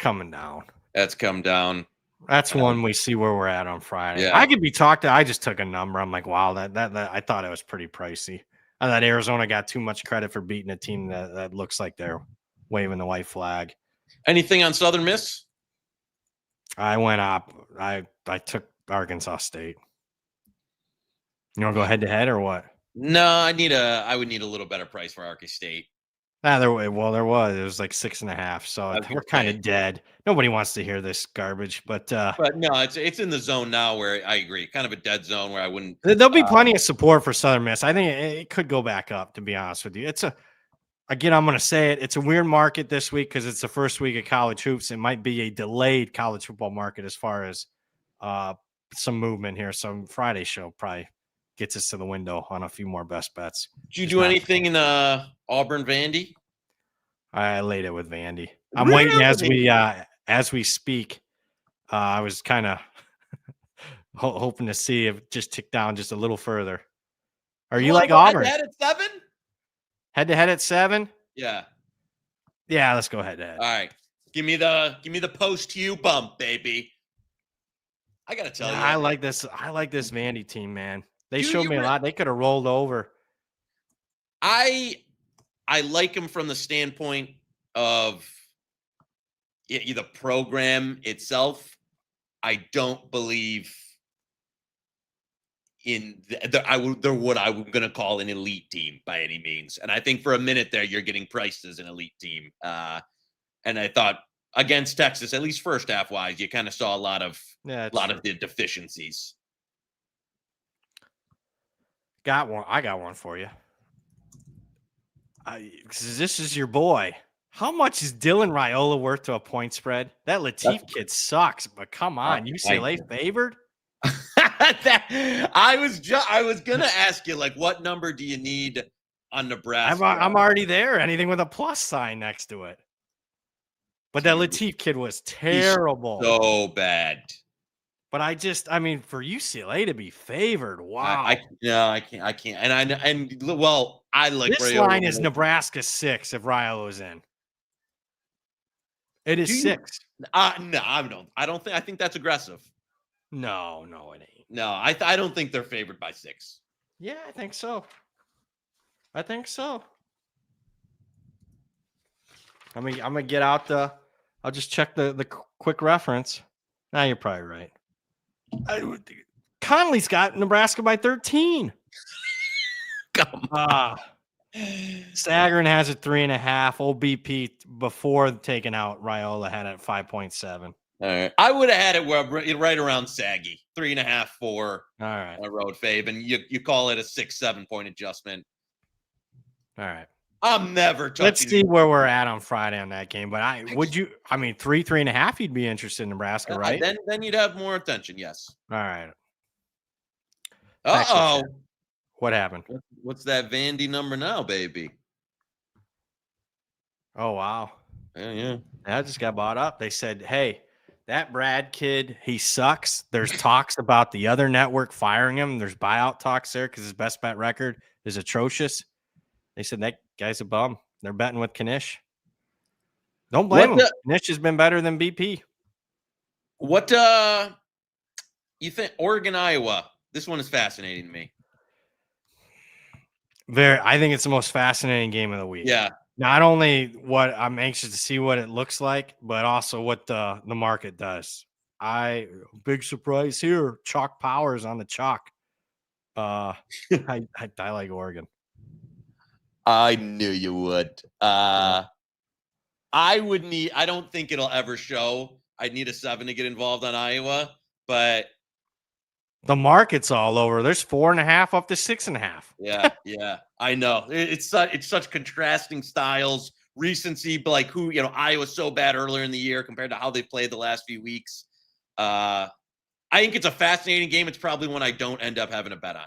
come down. That's one we see where we're at on Friday. Yeah. I could be talked to. I just took a number. I'm like, wow, that I thought it was pretty pricey. I thought Arizona got too much credit for beating a team that looks like they're waving the white flag. Anything on Southern Miss? I went up. I took Arkansas State. You want to go head to head or what? No, I would need a little better price for Arkansas State. There was. It was like 6.5. So we're kind of dead. Nobody wants to hear this garbage, but no, it's in the zone now where I agree, kind of a dead zone where I wouldn't. There'll be plenty of support for Southern Miss. I think it could go back up. To be honest with you, again, I'm going to say it. It's a weird market this week because it's the first week of college hoops. It might be a delayed college football market as far as some movement here. Some Friday show probably gets us to the window on a few more best bets. Did you do anything in Auburn Vandy? I laid it with Vandy. I'm waiting as we speak. I was kind of hoping to see if it just tick down just a little further. Are you like Auburn? Head at 7? Head to head at 7? Yeah. Yeah, let's go head to head. All right. Give me the post to you bump, baby. I gotta tell you. I like this Vandy team, man. They showed me a lot. They could have rolled over. I like them from the standpoint of the program itself. I don't believe in I'm going to call an elite team by any means. And I think for a minute there, you're getting priced as an elite team. And I thought against Texas, at least first half wise, you kind of saw a lot of the deficiencies. I got one for you. This is your boy. How much is Dylan Raiola worth to a point spread? That Latif kid sucks, but come on, UCLA favored. I was gonna ask you, like, what number do you need on Nebraska? I'm already there. Anything with a plus sign next to it. But that Latif kid was terrible. He's so bad. But I mean, for UCLA to be favored, wow. I can't. I like this Raiola. Line is Nebraska 6 if Raiola's in. It is 6. No, I think that's aggressive. No, it ain't. No, I don't think they're favored by 6. Yeah, I think so. I'm gonna get out I'll just check the quick reference. Now you're probably right. Conley's got Nebraska by 13. Come on. Sagarin has it 3.5. Old BP before taking out Raiola had it at 5.7. All right. I would have had it right around saggy. 3.5, 4. All right. A road fave. And you call it a 6-7 point adjustment. All right. I'm never touching. Let's see where we're at on Friday on that game. But 3.5, you'd be interested in Nebraska, right? Then you'd have more attention, yes. All right. Uh-oh. What happened? What's that Vandy number now, baby? Oh, wow. Yeah. That just got bought up. They said, hey, that Brad kid, he sucks. There's talks about the other network firing him. There's buyout talks there because his best bet record is atrocious. They said that guy's a bum. They're betting with Knish. Don't blame him. Knish has been better than BP. What you think? Oregon, Iowa. This one is fascinating to me. I think it's the most fascinating game of the week. Yeah. Not only what I'm anxious to see what it looks like, but also what the market does. Big surprise here. Chalk Powers on the chalk. I like Oregon. I knew you would. I don't think it'll ever show. I'd need a 7 to get involved on Iowa, but the market's all over. There's 4.5 up to 6.5. Yeah. I know. It's such contrasting styles, recency, but like Iowa's so bad earlier in the year compared to how they played the last few weeks. I think it's a fascinating game. It's probably one I don't end up having a bet on.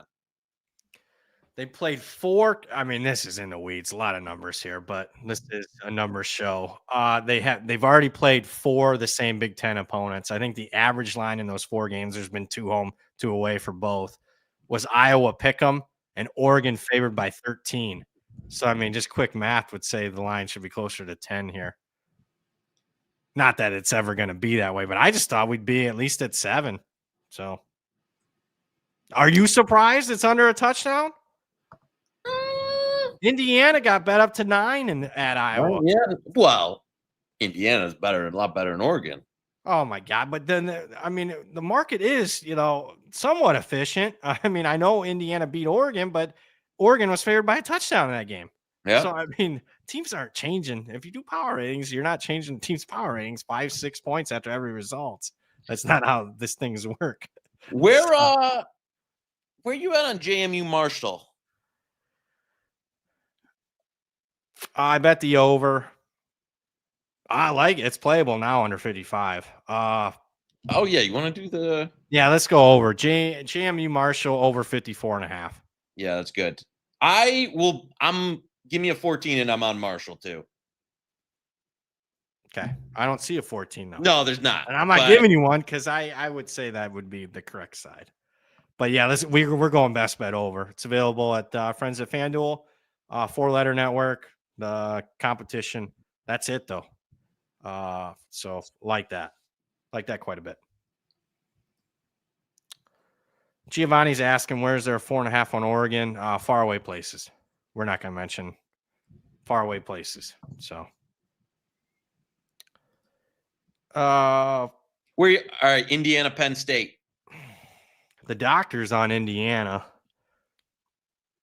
They played 4. I mean, this is in the weeds. A lot of numbers here, but this is a numbers show. They've already played 4 of the same Big Ten opponents. I think the average line in those 4 games, there's been 2 home, 2 away for both, was Iowa pick'em and Oregon favored by 13. So, I mean, just quick math would say the line should be closer to 10 here. Not that it's ever going to be that way, but I just thought we'd be at least at 7. So, are you surprised it's under a touchdown? Indiana got bet up to 9 at Iowa. Yeah. Well, Indiana's a lot better than Oregon. Oh my God. But then, the market is, somewhat efficient. I mean, I know Indiana beat Oregon, but Oregon was favored by a touchdown in that game. Yeah. So, teams aren't changing. If you do power ratings, you're not changing the team's power ratings 5-6 points after every result. That's not how this things work. Where you at on JMU Marshall? I bet the over. I like it. It's playable now under 55. Oh yeah, you want to do the? Yeah, let's go over. JMU Marshall over 54.5. Yeah, that's good. Give me a 14 and I'm on Marshall too. Okay. I don't see a 14 though. No, there's not. And I'm not giving you one because I would say that would be the correct side. But yeah, we're going best bet over. It's available at Friends at FanDuel, 4-letter network, the competition. That's it though. So like that quite a bit. Giovanni's asking, where's there a 4.5 on Oregon? Faraway places. We're not going to mention faraway places. So, all right, Indiana, Penn State. The doctor's on Indiana.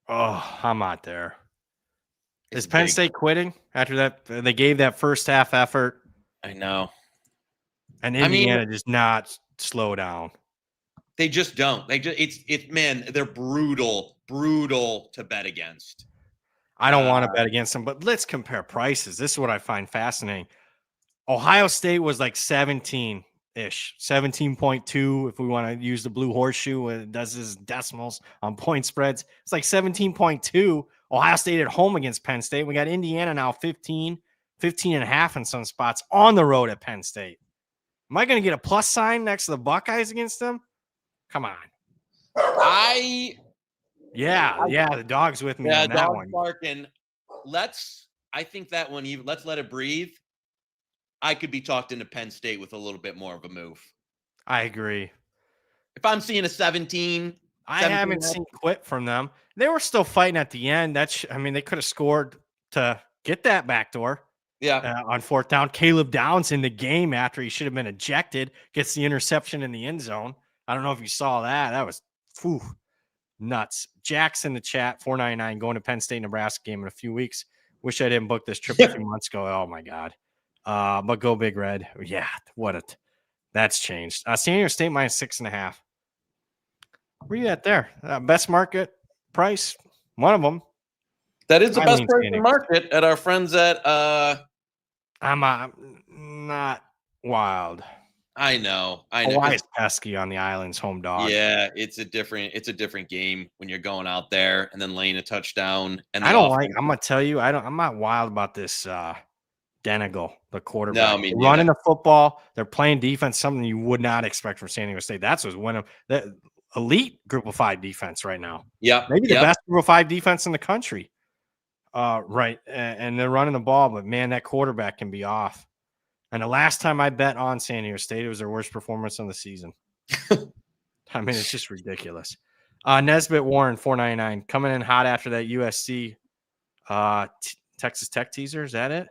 Oh, I'm not there. Is Penn State quitting after that? They gave that first half effort. I know. And Indiana does not slow down. They just don't. They're brutal to bet against. I don't want to bet against them, but let's compare prices. This is what I find fascinating. Ohio State was like 17-ish, 17.2. If we want to use the blue horseshoe, it does his decimals on point spreads. It's like 17.2. Ohio State at home against Penn State. We got Indiana now 15 and a half in some spots on the road at Penn State. Am I going to get a plus sign next to the Buckeyes against them? Come on. The dog's with me on that one. Barking. I think that one, let's let it breathe. I could be talked into Penn State with a little bit more of a move. I agree. If I'm seeing a 17, I haven't seen quit from them. They were still fighting at the end. They could have scored to get that backdoor. Yeah. On fourth down, Caleb Downs in the game after he should have been ejected, gets the interception in the end zone. I don't know if you saw that. That was nuts. Jack's in the chat, 499, going to Penn State, Nebraska game in a few weeks. Wish I didn't book this trip a few months ago. Oh my God. But go Big Red. Yeah, that's changed. San Diego State minus 6.5. Where you at there? Best market price, one of them. That is the best price in the market at our friends at I'm not wild. I know. Hawaii's pesky on the island's home dog. Yeah, it's a different game when you're going out there and then laying a touchdown. And I'm gonna tell you, I'm not wild about this Denegal, the quarterback. No, running the football, they're playing defense, something you would not expect from San Diego State. That's what's winning the elite group of 5 defense right now. Yeah. Maybe the best group of 5 defense in the country. Right. And they're running the ball, but man, that quarterback can be off. And the last time I bet on San Diego State, it was their worst performance of the season. It's just ridiculous. Nesbitt Warren, 499, coming in hot after that USC Texas Tech teaser. Is that it?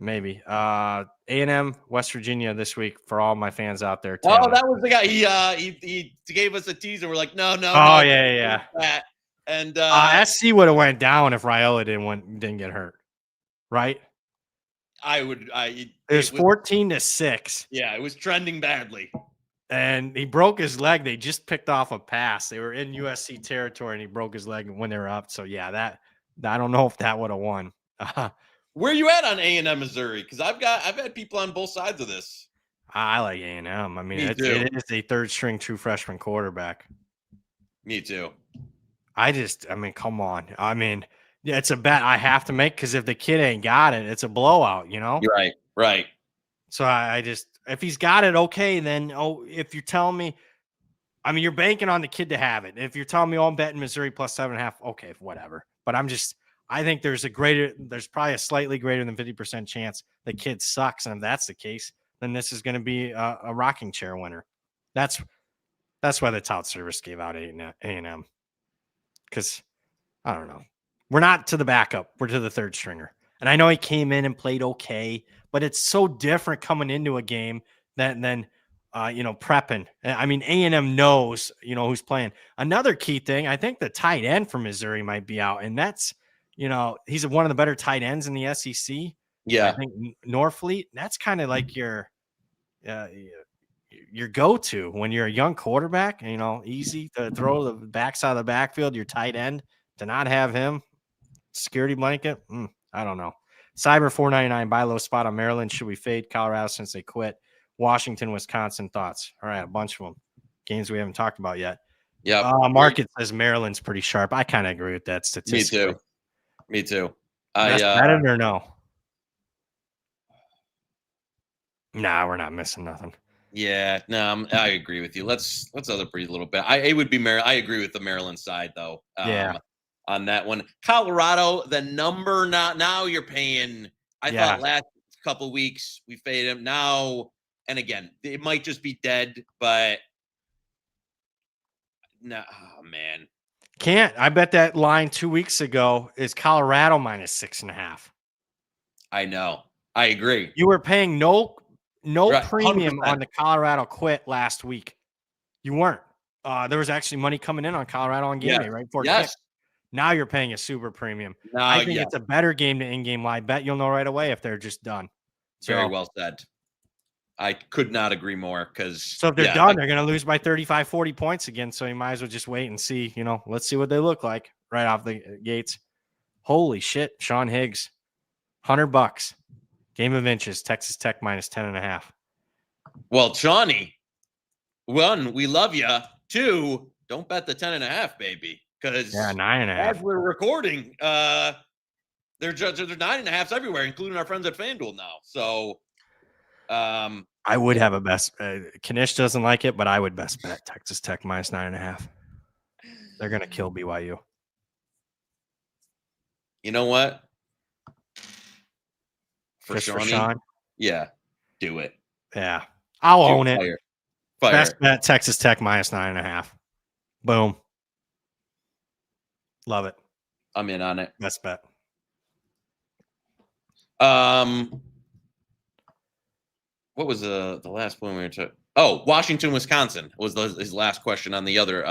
Maybe. A&M, West Virginia this week for all my fans out there. Oh, that was the guy. He gave us a teaser. We're like, no. Oh, yeah. That. And SC would have went down if Raiola didn't get hurt, right? It was 14-6. Yeah, it was trending badly. And he broke his leg. They just picked off a pass. They were in USC territory, and he broke his leg when they were up. So yeah, that I don't know if that would have won. Where you at on A&M Missouri? Because I've had people on both sides of this. I like A&M. It is a third-string true freshman quarterback. Me too. Come on. It's a bet I have to make because if the kid ain't got it, it's a blowout, you know? You're right. So if he's got it, okay, then, if you're telling me, you're banking on the kid to have it. If you're telling me, I'm betting Missouri plus 7.5, okay, whatever. But I think there's probably a slightly greater than 50% chance the kid sucks. And if that's the case, then this is going to be a rocking chair winner. That's why the tout service gave out A&M. Because, I don't know. We're not to the backup. We're to the third stringer. And I know he came in and played okay, but it's so different coming into a game than prepping. I mean, A&M knows, who's playing. Another key thing, I think the tight end from Missouri might be out, and that's, he's one of the better tight ends in the SEC. Yeah. I think Norfleet, that's kind of like your go-to when you're a young quarterback, easy to throw the backside of the backfield, your tight end, to not have him, security blanket. I don't know. Cyber 499, buy low spot on Maryland. Should we fade Colorado since they quit? Washington, Wisconsin, thoughts? All right, a bunch of them. Games we haven't talked about yet. Yeah. Market says Maryland's pretty sharp. I kind of agree with that statistically. Me too. Best bet it or no? Nah, we're not missing nothing. Yeah, no, I agree with you. Let's other breathe a little bit. It would be I agree with the Maryland side though. On that one, Colorado, the number now you're paying. I thought last couple weeks we faded him. Now and again, it might just be dead, but no, oh man, I bet that line 2 weeks ago is Colorado minus 6.5. I know. I agree. You were paying no right, premium 100%. on the Colorado quit last week. You weren't. There was actually money coming in on Colorado on game day right before kick. Now you're paying a super premium. I think it's a better game to in-game lie. Bet you'll know right away if they're just done. Very well said. I could not agree more so if they're done, they're going to lose by 35, 40 points again. So you might as well just wait and see, let's see what they look like right off the gates. Holy shit. Sean Higgs, $100. Game of inches, Texas Tech minus 10.5. Well, Shawnee, one, we love you. Two, don't bet the 10.5, baby. Because 9.5. As we're recording, they're 9.5s everywhere, including our friends at FanDuel now. So, I would have a best. Knish doesn't like it, but I would best bet Texas Tech minus 9.5. They're gonna kill BYU. You know what? For Sean? Yeah, do it. Yeah, I'll own it. Fire. Best bet Texas Tech minus 9.5. Boom. Love it. I'm in on it. Best bet. What was the last one we were talking? Oh, Washington, Wisconsin was his last question on the other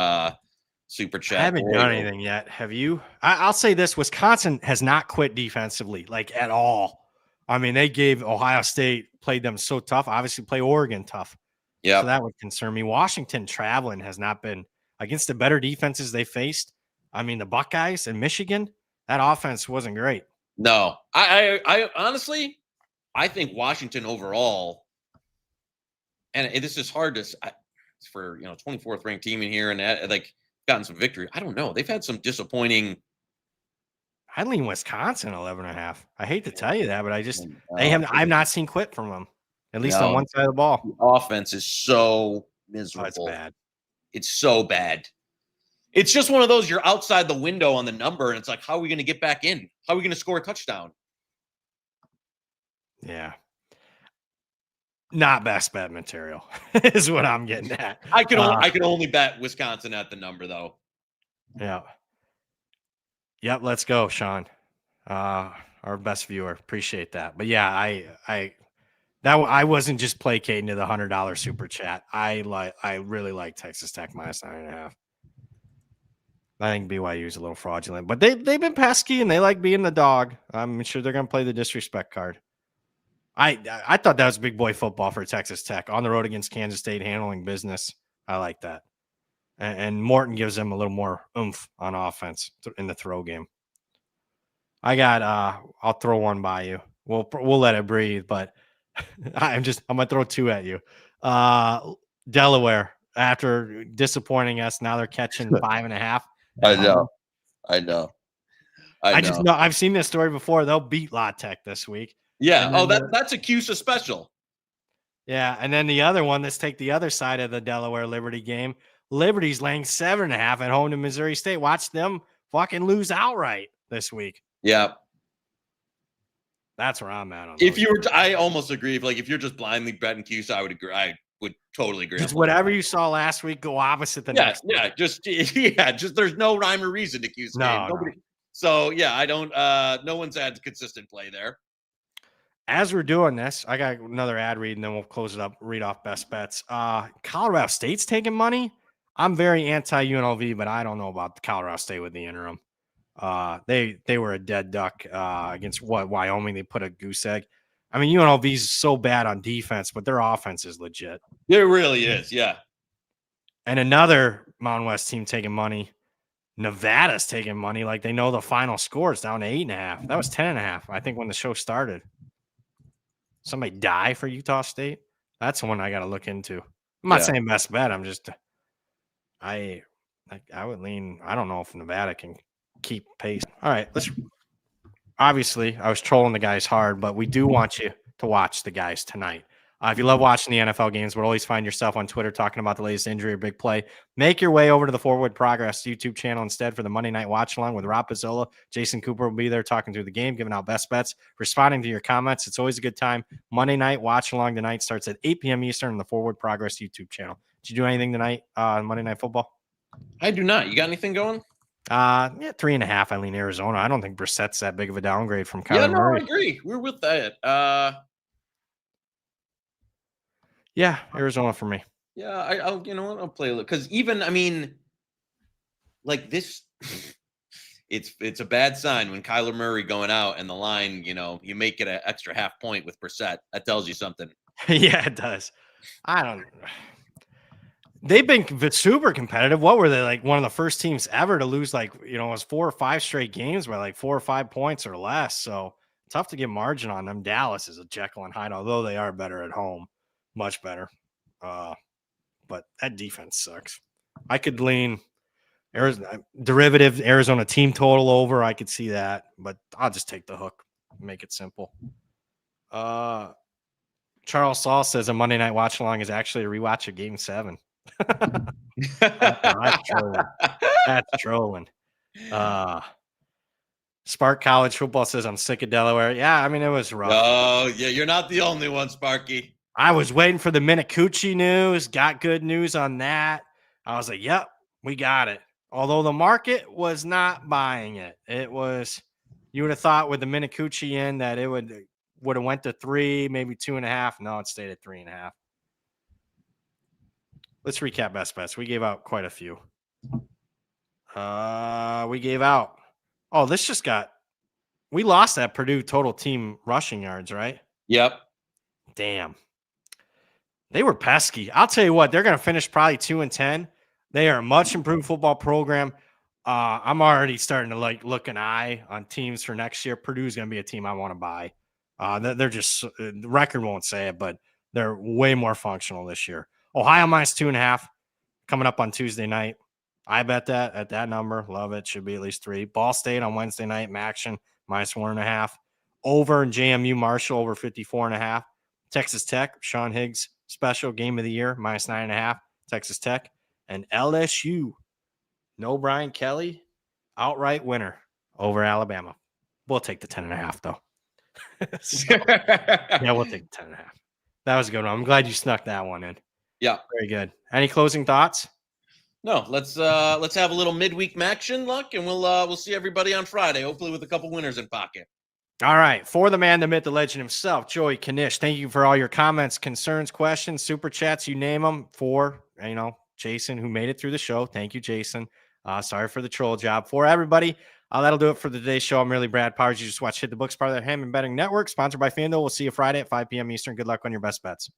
super chat. I haven't done anything yet. Have you? I'll say this: Wisconsin has not quit defensively, like at all. I mean, they gave Ohio State, played them so tough. Obviously, play Oregon tough. Yeah, so that would concern me. Washington traveling has not been against the better defenses they faced. I mean, the Buckeyes and Michigan, that offense wasn't great. No, I honestly, I think Washington overall, and this is hard to for 24th ranked team in here and like gotten some victory. I don't know. They've had some disappointing. I lean Wisconsin 11.5. I hate to tell you that, but I've not seen quit from them, at least on one side of the ball. The offense is so miserable. Oh, it's bad. It's so bad. It's just one of those, you're outside the window on the number, and it's like, how are we going to get back in? How are we going to score a touchdown? Yeah. Not best bet material is what I'm getting at. I can only bet Wisconsin at the number, though. Yeah. Yep, let's go, Sean. Our best viewer. Appreciate that. But yeah, I wasn't just placating to the $100 super chat. I really like Texas Tech minus 9.5. I think BYU is a little fraudulent, but they've been pesky and they like being the dog. I'm sure they're going to play the disrespect card. I thought that was big boy football for Texas Tech on the road against Kansas State, handling business. I like that. And Morton gives them a little more oomph on offense in the throw game. I'll throw one by you. We'll let it breathe, but I'm going to throw two at you. Delaware, after disappointing us, now they're catching 5.5. I know. I just know I've seen this story before. They'll beat La Tech this week. Yeah. That's a CUSA special. Yeah. And then the other one, let's take the other side of the Delaware Liberty game. Liberty's laying 7.5 at home to Missouri State. Watch them fucking lose outright this week. Yeah. That's where I'm at. I almost agree. If you're just blindly betting CUSA, I would agree. I would totally agree. Just whatever you saw last week, go opposite the next. Yeah. Just there's no rhyme or reason to CUSA. No. So yeah, I don't. No one's had consistent play there. as we're doing this, I got another ad read and then we'll close it up, read off best bets. Colorado State's taking money. I'm very anti-UNLV, but I don't know about the Colorado State with the interim. They were a dead duck against Wyoming. They put a goose egg. I mean, UNLV is so bad on defense, but their offense is legit. It really is, yeah. And another Mountain West team taking money. Nevada's taking money. Like they know the final score is down to 8.5. That was 10.5. I think when the show started. Somebody die for Utah State. That's the one I got to look into. I'm not saying best bet. I'm just, I would lean. I don't know if Nevada can keep pace. All right, obviously, I was trolling the guys hard, but we do want you to watch the guys tonight. If you love watching the NFL games, but always find yourself on Twitter talking about the latest injury or big play, make your way over to the Forward Progress YouTube channel instead for the Monday Night Watch Along with Rob Pizzola. Jason Cooper will be there talking through the game, giving out best bets, responding to your comments. It's always a good time. Monday Night Watch Along tonight starts at 8 p.m. Eastern on the Forward Progress YouTube channel. Did you do anything tonight on Monday Night Football? I do not. You got anything going? Yeah, 3.5. I lean Arizona. I don't think Brissett's that big of a downgrade from Kyler Murray. I agree. We're with that. Yeah, Arizona for me. Yeah, I'll you know what? I'll play a little because even I mean, like this, it's a bad sign when Kyler Murray going out and the line, you make it an extra half point with Brissett. That tells you something. Yeah, it does. They've been super competitive. What were they, like one of the first teams ever to lose, like, it was 4 or 5 straight games by like 4 or 5 points or less. So tough to get margin on them. Dallas is a Jekyll and Hyde, although they are better at home, much better. But that defense sucks. I could lean Arizona derivative, Arizona team total over. I could see that, but I'll just take the hook, make it simple. Charles Saul says a Monday Night Watch Along is actually a rewatch of Game 7. That's trolling. That's trolling. Spark College Football says I'm sick of Delaware. Yeah, I mean it was rough. Oh yeah, you're not the only one, Sparky. I was waiting for the Minicucci news. Got good news on that. I was like, "Yep, we got it." Although the market was not buying it. It was. You would have thought with the Minicucci in that it would have went to 3, maybe 2.5. No, it stayed at 3.5. Let's recap best bets. We gave out quite a few. We gave out. Oh, we lost that Purdue total team rushing yards, right? Yep. Damn. They were pesky. I'll tell you what, they're going to finish probably 2-10. They are a much improved football program. I'm already starting to look an eye on teams for next year. Purdue's going to be a team I want to buy. They're just the record won't say it, but they're way more functional this year. Ohio minus 2.5 coming up on Tuesday night. I bet that at that number. Love it. Should be at least 3. Ball State on Wednesday night. MACtion minus 1.5. Over in JMU Marshall over 54.5. Texas Tech, Sean Higgs special game of the year minus 9.5. Texas Tech and LSU. No Brian Kelly, outright winner over Alabama. We'll take the 10.5 though. Yeah, we'll take the 10.5. That was a good one. I'm glad you snuck that one in. Yeah, very good. Any closing thoughts? No, let's have a little midweek MACtion luck, and we'll see everybody on Friday, hopefully with a couple winners in pocket. All right, for the man, the myth, the legend himself, Joey Knish. Thank you for all your comments, concerns, questions, super chats, you name them. For Jason, who made it through the show. Thank you, Jason. Sorry for the troll job. For everybody, that'll do it for today's show. I'm really Brad Powers. You just watched Hit the Books, part of the Ham and Betting Network, sponsored by FanDuel. We'll see you Friday at 5 p.m. Eastern. Good luck on your best bets.